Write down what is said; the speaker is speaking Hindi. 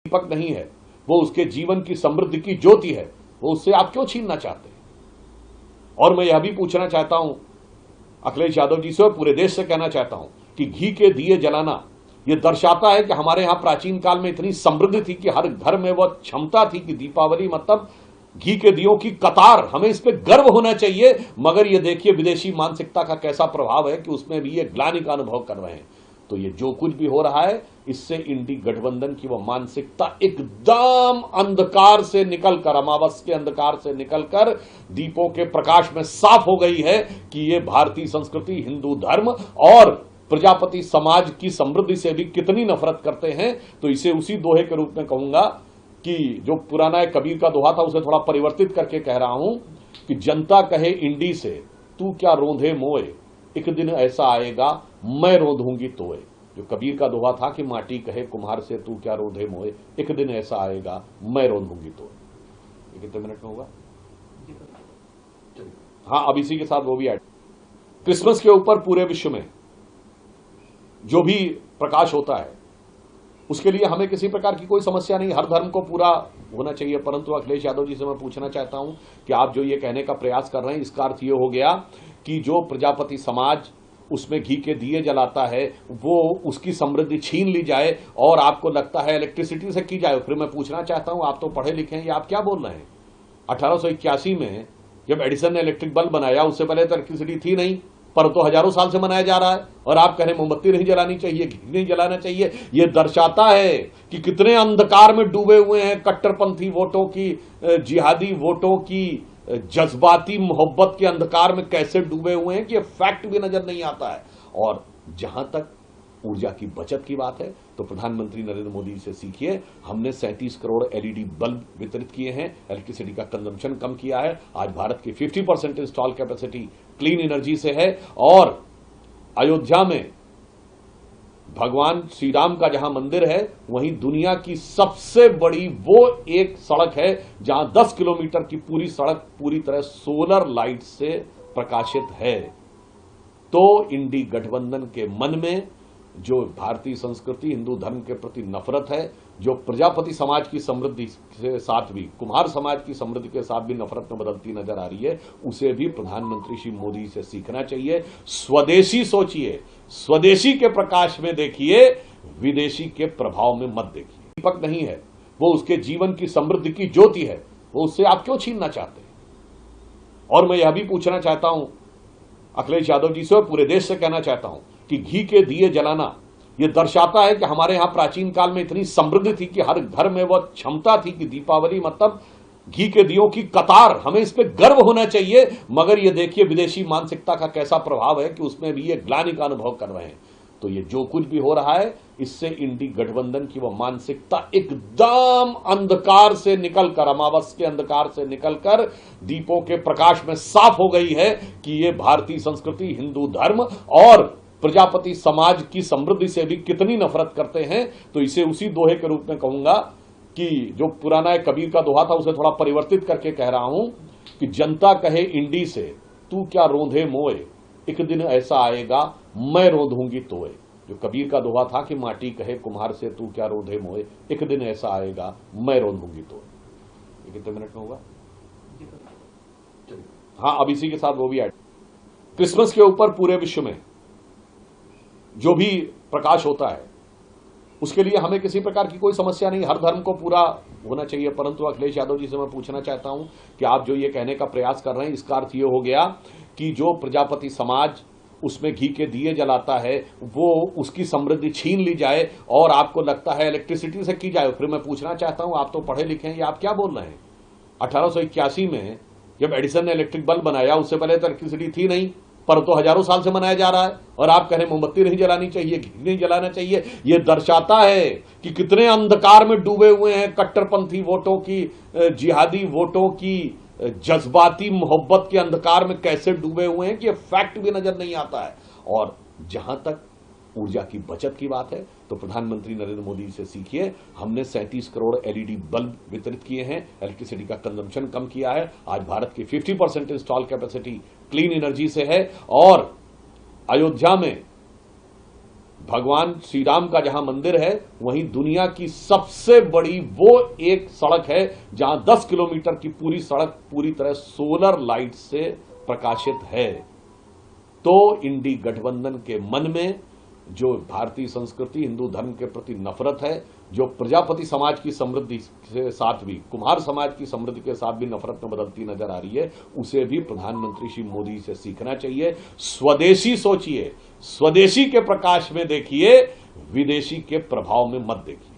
दीपक नहीं है, वो उसके जीवन की समृद्धि की ज्योति है, वो उससे आप क्यों छीनना चाहते हैं? और मैं यह भी पूछना चाहता हूं अखिलेश यादव जी से और पूरे देश से कहना चाहता हूं कि घी के दिए जलाना यह दर्शाता है कि हमारे यहां प्राचीन काल में इतनी समृद्धि थी कि हर घर में वह क्षमता थी कि दीपावली मतलब घी के दियों की कतार, हमें इस पे गर्व होना चाहिए। मगर ये देखिए विदेशी मानसिकता का कैसा प्रभाव है कि उसमें भी ये ग्लानि का अनुभव कर रहे हैं। तो ये जो कुछ भी हो रहा है, इससे इंडी गठबंधन की वह मानसिकता एकदम अंधकार से निकलकर, अमावस के अंधकार से निकलकर दीपों के प्रकाश में साफ हो गई है कि ये भारतीय संस्कृति, हिंदू धर्म और प्रजापति समाज की समृद्धि से भी कितनी नफरत करते हैं। तो इसे उसी दोहे के रूप में कहूंगा कि जो पुराना कबीर का दोहा था उसे थोड़ा परिवर्तित करके कह रहा हूं कि जनता कहे इंडी से तू क्या रोंधे मोए, एक दिन ऐसा आएगा मैं रोंधूंगी तोए। जो कबीर का दोहा था कि माटी कहे कुम्हार से तू क्या रोंधे मोए, एक दिन ऐसा आएगा मैं रोंधूंगी तोए। ये कितने मिनट में होगा? हाँ, अब इसी के साथ वो भी ऐड। क्रिसमस के ऊपर पूरे विश्व में जो भी प्रकाश होता है उसके लिए हमें किसी प्रकार की कोई समस्या नहीं, हर धर्म को पूरा होना चाहिए। परंतु अखिलेश यादव जी से मैं पूछना चाहता हूं कि आप जो ये कहने का प्रयास कर रहे हैं, इसका अर्थ ये हो गया कि जो प्रजापति समाज उसमें घी के दिए जलाता है वो उसकी समृद्धि छीन ली जाए और आपको लगता है इलेक्ट्रिसिटी से की जाए। फिर मैं पूछना चाहता हूं, आप तो पढ़े लिखे हैं, ये आप क्या बोल रहे हैं? 1881 में जब एडिसन ने इलेक्ट्रिक बल्ब बनाया, उससे पहले तो इलेक्ट्रिसिटी थी नहीं, पर तो हजारों साल से मनाया जा रहा है। और आप कह रहे मोमबत्ती नहीं जलानी चाहिए, घी नहीं जलाना चाहिए। यह दर्शाता है कि कितने अंधकार में डूबे हुए हैं कट्टरपंथी वोटों की, जिहादी वोटों की, जज्बाती मोहब्बत के अंधकार में कैसे डूबे हुए हैं कि यह फैक्ट भी नजर नहीं आता है। और जहां तक ऊर्जा की बचत की बात है तो प्रधानमंत्री नरेंद्र मोदी से सीखिए। हमने 37 करोड़ एलईडी बल्ब वितरित किए हैं, इलेक्ट्रिसिटी का कंजम्पशन कम किया है। आज भारत की 50% इंस्टॉल कैपेसिटी क्लीन एनर्जी से है। और अयोध्या में भगवान श्री राम का जहां मंदिर है वहीं दुनिया की सबसे बड़ी वो एक सड़क है जहां 10 किलोमीटर की पूरी सड़क पूरी तरह सोलर लाइट से प्रकाशित है। तो इंडी गठबंधन के मन में जो भारतीय संस्कृति, हिंदू धर्म के प्रति नफरत है, जो प्रजापति समाज की समृद्धि के साथ भी, कुम्हार समाज की समृद्धि के साथ भी नफरत में बदलती नजर आ रही है, उसे भी प्रधानमंत्री श्री मोदी से सीखना चाहिए। स्वदेशी सोचिए, स्वदेशी के प्रकाश में देखिए, विदेशी के प्रभाव में मत देखिए। दीपक नहीं है, वो उसके जीवन की समृद्धि की ज्योति है, वो उससे आप क्यों छीनना चाहते हैं? और मैं यह भी पूछना चाहता हूं अखिलेश यादव जी से और पूरे देश से कहना चाहता हूं कि घी के दिए जलाना यह दर्शाता है कि हमारे यहां प्राचीन काल में इतनी समृद्धि थी कि हर घर में वह क्षमता थी कि दीपावली मतलब घी के दियों की कतार, हमें इस पे गर्व होना चाहिए। मगर ये देखिए विदेशी मानसिकता का कैसा प्रभाव है कि उसमें भी ये ग्लानि का अनुभव कर रहे हैं। तो ये जो कुछ भी हो रहा है, इससे इंडी गठबंधन की वह मानसिकता एकदम अंधकार से निकलकर, अमावस के अंधकार से निकलकर दीपों के प्रकाश में साफ हो गई है कि ये भारतीय संस्कृति, हिंदू धर्म और प्रजापति समाज की समृद्धि से भी कितनी नफरत करते हैं। तो इसे उसी दोहे के रूप में कहूंगा कि जो पुराना कबीर का दोहा था उसे थोड़ा परिवर्तित करके कह रहा हूं कि जनता कहे इंडी से तू क्या रोंधे मोए, एक दिन ऐसा आएगा मैं रोंधूंगी तोए। जो कबीर का दोहा था कि माटी कहे कुम्हार से तू क्या रोंधे मोए, एक दिन ऐसा आएगा मैं रोंधूंगी तोए। ये कितने मिनट में होगा? हाँ, अब इसी के साथ वो भी ऐड। क्रिसमस के ऊपर पूरे विश्व में जो भी प्रकाश होता है उसके लिए हमें किसी प्रकार की कोई समस्या नहीं, हर धर्म को पूरा होना चाहिए। परंतु अखिलेश यादव जी से मैं पूछना चाहता हूं कि आप जो ये कहने का प्रयास कर रहे हैं, इसका अर्थ ये हो गया कि जो प्रजापति समाज उसमें घी के दिए जलाता है वो उसकी समृद्धि छीन ली जाए और आपको लगता है इलेक्ट्रिसिटी से की जाए। फिर मैं पूछना चाहता हूं, आप तो पढ़े लिखे हैं, ये आप क्या बोल रहे हैं? 1881 में जब एडिसन ने इलेक्ट्रिक बल्ब बनाया, उससे पहले तो इलेक्ट्रिसिटी थी नहीं, पर तो हजारों साल से मनाया जा रहा है। और आप कह रहे मोमबत्ती नहीं जलानी चाहिए, घी नहीं जलाना चाहिए। यह दर्शाता है कि कितने अंधकार में डूबे हुए हैं कट्टरपंथी वोटों की, जिहादी वोटों की, जज्बाती मोहब्बत के अंधकार में कैसे डूबे हुए हैं कि यह फैक्ट भी नजर नहीं आता है। और जहां तक ऊर्जा की बचत की बात है तो प्रधानमंत्री नरेंद्र मोदी से सीखिए। हमने 37 करोड़ एलईडी बल्ब वितरित किए हैं, इलेक्ट्रिसिटी का कंजम्पशन कम किया है। आज भारत की 50% इंस्टॉल कैपेसिटी क्लीन एनर्जी से है। और अयोध्या में भगवान श्री राम का जहां मंदिर है वहीं दुनिया की सबसे बड़ी वो एक सड़क है जहां 10 किलोमीटर की पूरी सड़क पूरी तरह सोलर लाइट से प्रकाशित है। तो इंडी गठबंधन के मन में जो भारतीय संस्कृति हिंदू धर्म के प्रति नफरत है, जो प्रजापति समाज की समृद्धि के साथ भी कुम्हार समाज की समृद्धि के साथ भी नफरत में बदलती नजर आ रही है, उसे भी प्रधानमंत्री श्री मोदी से सीखना चाहिए। स्वदेशी सोचिए, स्वदेशी के प्रकाश में देखिए, विदेशी के प्रभाव में मत देखिए।